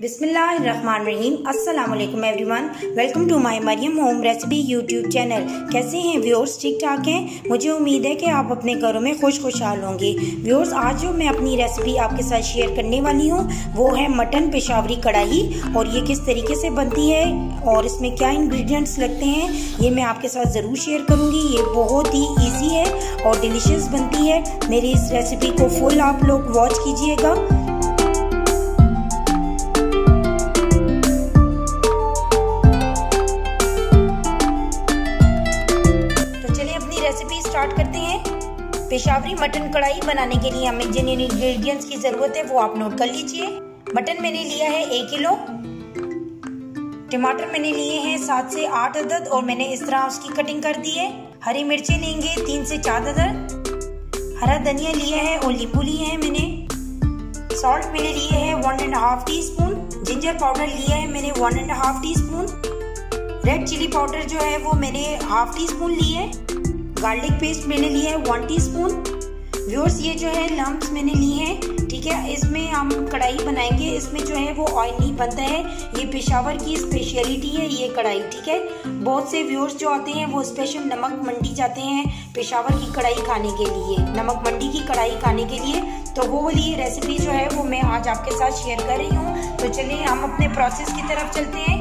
बिस्मिल्लाहिर्रहमानिर्रहीम। अस्सलाम वालेकुम everyone, welcome to my Mariyam home recipe YouTube channel. कैसे हैं व्यूअर्स? ठीक ठाक हैं। मुझे उम्मीद है कि आप अपने घरों में खुशहाल होंगे। व्यूअर्स, आज जो मैं अपनी रेसिपी आपके साथ शेयर करने वाली हूँ वो है मटन पेशावरी कढ़ाई। और ये किस तरीके से बनती है और इसमें क्या इंग्रेडिएंट्स लगते हैं ये मैं आपके साथ ज़रूर शेयर करूँगी। ये बहुत ही ईजी है और डिलीशियस बनती है। मेरी इस रेसिपी को फुल आप लोग वॉच कीजिएगा। रेसिपी स्टार्ट करते हैं। पेशावरी मटन कढ़ाई बनाने के लिए हमें जिन इंग्रेडिएंट्स की जरूरत है वो आप नोट कर लीजिए। मटन मैंने लिया है 1 किलो। टमाटर मैंने लिए हैं 7 से 8 अदद और मैंने इस तरह उसकी कटिंग कर दी है। हरी मिर्चें लेंगे 3 से 4 अदद। हरा धनिया लिया है और नींबू लिए हैं मैंने। सॉल्ट मैंने लिए है 1.5 टीस्पून। जिंजर पाउडर लिया है मैंने 1.5 टीस्पून। रेड चिली पाउडर जो है वो मैंने 1/2 टीस्पून ली है। गार्लिक पेस्ट मैंने लिया है 1 टीस्पून। व्यूअर्स, ये जो है लम्स मैंने लिए हैं, ठीक है। इसमें हम कढ़ाई बनाएंगे, इसमें जो है वो ऑयल नहीं बनता है। ये पेशावर की स्पेशलिटी है ये कढ़ाई, ठीक है। बहुत से व्यूअर्स जो आते हैं वो स्पेशल नमक मंडी जाते हैं पेशावर की कढ़ाई खाने के लिए, नमक मंडी की कढ़ाई खाने के लिए। तो वो वाली रेसिपी जो है वो मैं आज आपके साथ शेयर कर रही हूँ। तो चलिए हम अपने प्रोसेस की तरफ चलते हैं।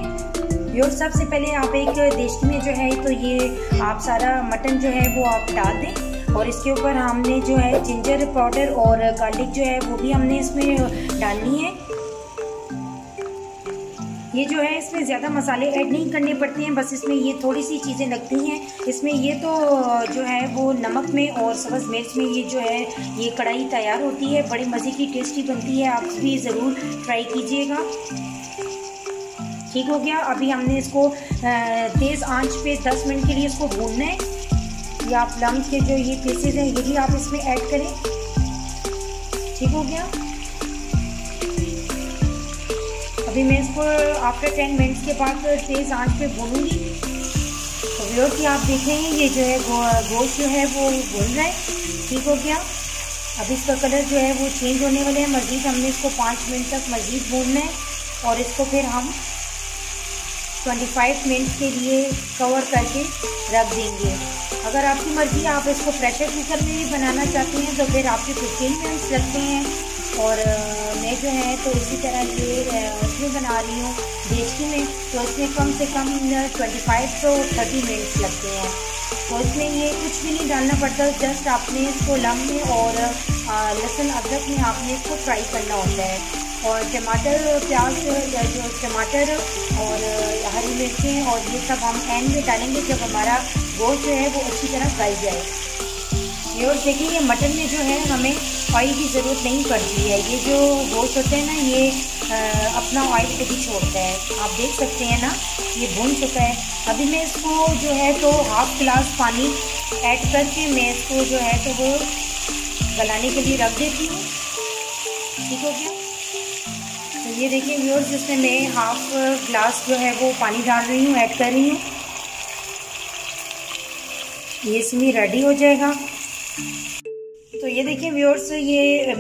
व्यूअर्स, सबसे पहले आप एक देशकी में जो है तो ये आप सारा मटन जो है वो आप डाल दें और इसके ऊपर हमने जो है जिंजर पाउडर और गार्लिक जो है वो भी हमने इसमें डालनी है। ये जो है इसमें ज़्यादा मसाले ऐड नहीं करने पड़ते हैं, बस इसमें ये थोड़ी सी चीज़ें लगती हैं। इसमें ये तो जो है वो नमक में और सब्ज़ मिर्च में ये जो है ये कढ़ाई तैयार होती है। बड़ी मज़े की टेस्टी बनती है, आप भी ज़रूर ट्राई कीजिएगा। ठीक हो गया। अभी हमने इसको तेज़ आंच पे 10 मिनट के लिए इसको भूनना है। ये आप लम्स के जो ये पीसेज हैं ये भी आप इसमें ऐड करें। ठीक हो गया। अभी मैं इसको आफ्टर 10 मिनट्स के बाद तेज़ आंच पे भूनूंगी। तो व्यूअर्स, आप देखें ये जो है गोश्त जो है वो भून रहा है। ठीक हो गया। अब इसका कलर जो है वो चेंज होने वाले हैं। मज़ीद हमने इसको 5 मिनट तक मज़ीद भूनना है और इसको फिर हम 25 मिनट के लिए कवर करके रख देंगे। अगर आपकी मर्ज़ी आप इसको प्रेशर कुकर में भी बनाना चाहते हैं तो फिर आपके 15 मिनट्स लगते हैं। और मैं जो है तो इसी तरह ये उसमें बना रही हूँ देशकी में, तो इसमें कम से कम 25 to 30 मिनट्स लगते हैं। तो इसमें ये कुछ भी नहीं डालना पड़ता, जस्ट आपने इसको लम्ब में और लहसुन अदरक में आपने इसको फ्राई करना होता है। और टमाटर प्याज जो टमाटर और हरी मिर्चें और ये सब हम एंड में डालेंगे जब हमारा गोश्त जो है वो अच्छी तरह गल जाए। ये और देखिए ये मटन में जो है हमें ऑयल की ज़रूरत नहीं पड़ती है। ये जो गोश्त होते हैं ना ये अपना ऑयल खुद ही छोड़ता है। आप देख सकते हैं ना ये भून चुका है। अभी मैं इसको जो है तो 1/2 गिलास पानी ऐड करके मैं इसको जो है तो वो गलाने के लिए रख देती हूँ। ठीक हो गया। तो ये देखिए व्यूअर्स, इसमें मैं 1/2 गिलास जो है वो पानी डाल रही हूँ, ऐड कर रही हूँ। ये इसमें रेडी हो जाएगा। तो ये देखिए व्यूअर्स, ये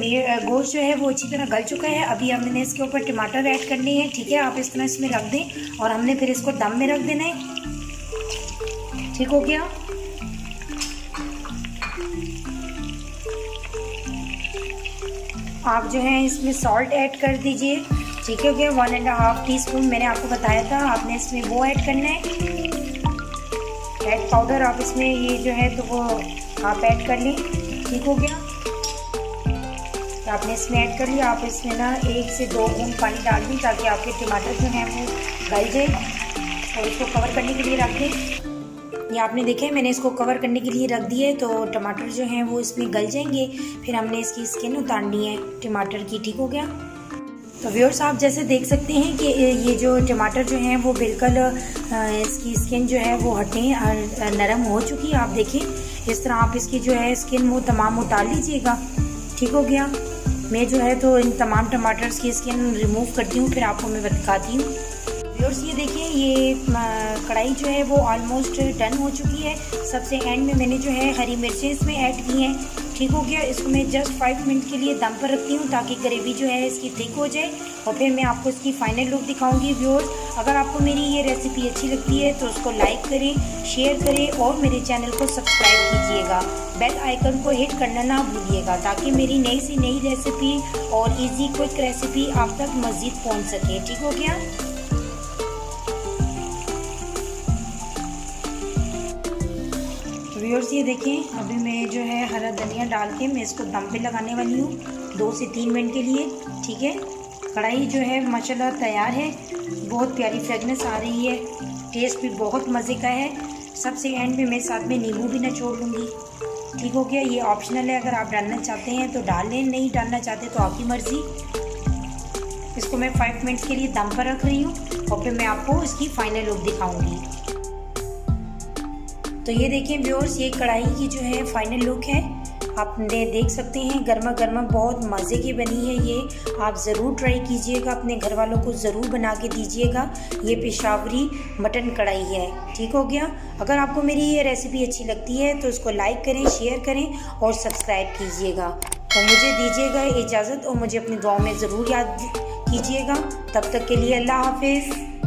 गोश्त जो है वो अच्छी तरह गल चुका है। अभी हमने इसके ऊपर टमाटर ऐड करने हैं, ठीक है। आप इस तरह इसमें रख दें और हमने फिर इसको दम में रख देना है। ठीक हो गया। आप जो है इसमें सॉल्ट ऐड कर दीजिए। ठीक हो गया। 1.5 टीस्पून मैंने आपको बताया था, आपने इसमें वो ऐड करना है। रेड पाउडर आप इसमें ये जो है तो वो आप ऐड कर लें। ठीक हो गया। तो आपने इसमें ऐड कर लिया। आप इसमें ना 1 से 2 बूंद पानी डाल दें ताकि आपके टमाटर जो हैं वो गल जाए और इसको कवर करने के लिए रख दें। ये आपने देखा है मैंने इसको कवर करने के लिए रख दिए तो टमाटर जो हैं वो इसमें गल जाएंगे। फिर हमने इसकी स्किन उतारनी है टमाटर की। ठीक हो गया। तो व्यूअर्स, आप जैसे देख सकते हैं कि ये जो टमाटर जो हैं वो बिल्कुल इसकी स्किन जो है वो हटें नरम हो चुकी है। आप देखें इस तरह आप इसकी जो है स्किन वो तमाम उतार लीजिएगा। ठीक हो गया। मैं जो है तो इन तमाम टमाटर्स की स्किन रिमूव करती हूँ, फिर आपको मैं बताती हूँ। व्यूअर्स, ये देखिए ये कढ़ाई जो है वो ऑलमोस्ट डन हो चुकी है। सबसे एंड में मैंने जो है हरी मिर्चें इसमें ऐड की हैं। ठीक हो गया। इसको मैं जस्ट 5 मिनट के लिए दम पर रखती हूँ ताकि ग्रेवी जो है इसकी थिक हो जाए और फिर मैं आपको इसकी फाइनल लुक दिखाऊंगी। व्यूअर्स, अगर आपको मेरी ये रेसिपी अच्छी लगती है तो उसको लाइक करें, शेयर करें और मेरे चैनल को सब्सक्राइब कीजिएगा। बेल आइकन को हिट करना ना भूलिएगा ताकि मेरी नई से नई रेसिपी और इजी क्विक रेसिपी आप तक मज़ीद पहुँच सके। ठीक हो गया। व्यूअर्स, ये देखें, अभी मैं जो है हरा धनिया डाल के मैं इसको दम पे लगाने वाली हूँ 2 से 3 मिनट के लिए। ठीक है, कढ़ाई जो है माशाल्लाह तैयार है, बहुत प्यारी फ्रेगनेंस आ रही है, टेस्ट भी बहुत मज़े का है। सबसे एंड में मैं साथ में नींबू भी निचोड़ लूँगी। ठीक हो गया। ये ऑप्शनल है, अगर आप डालना चाहते हैं तो डाल लें, नहीं डालना चाहते तो आपकी मर्ज़ी। इसको मैं 5 मिनट्स के लिए दम पर रख रही हूँ और फिर मैं आपको इसकी फाइनल लुक दिखाऊँगी। तो ये देखिए व्यूअर्स, ये कढ़ाई की जो है फाइनल लुक है, आप देख सकते हैं। गर्मा गर्मा बहुत मज़े की बनी है ये। आप ज़रूर ट्राई कीजिएगा, अपने घर वालों को ज़रूर बना के दीजिएगा। ये पेशावरी मटन कढ़ाई है। ठीक हो गया। अगर आपको मेरी ये रेसिपी अच्छी लगती है तो उसको लाइक करें, शेयर करें और सब्सक्राइब कीजिएगा। तो मुझे दीजिएगा इजाज़त और मुझे अपनी दुआओं में ज़रूर याद कीजिएगा। तब तक के लिए अल्लाह हाफिज़।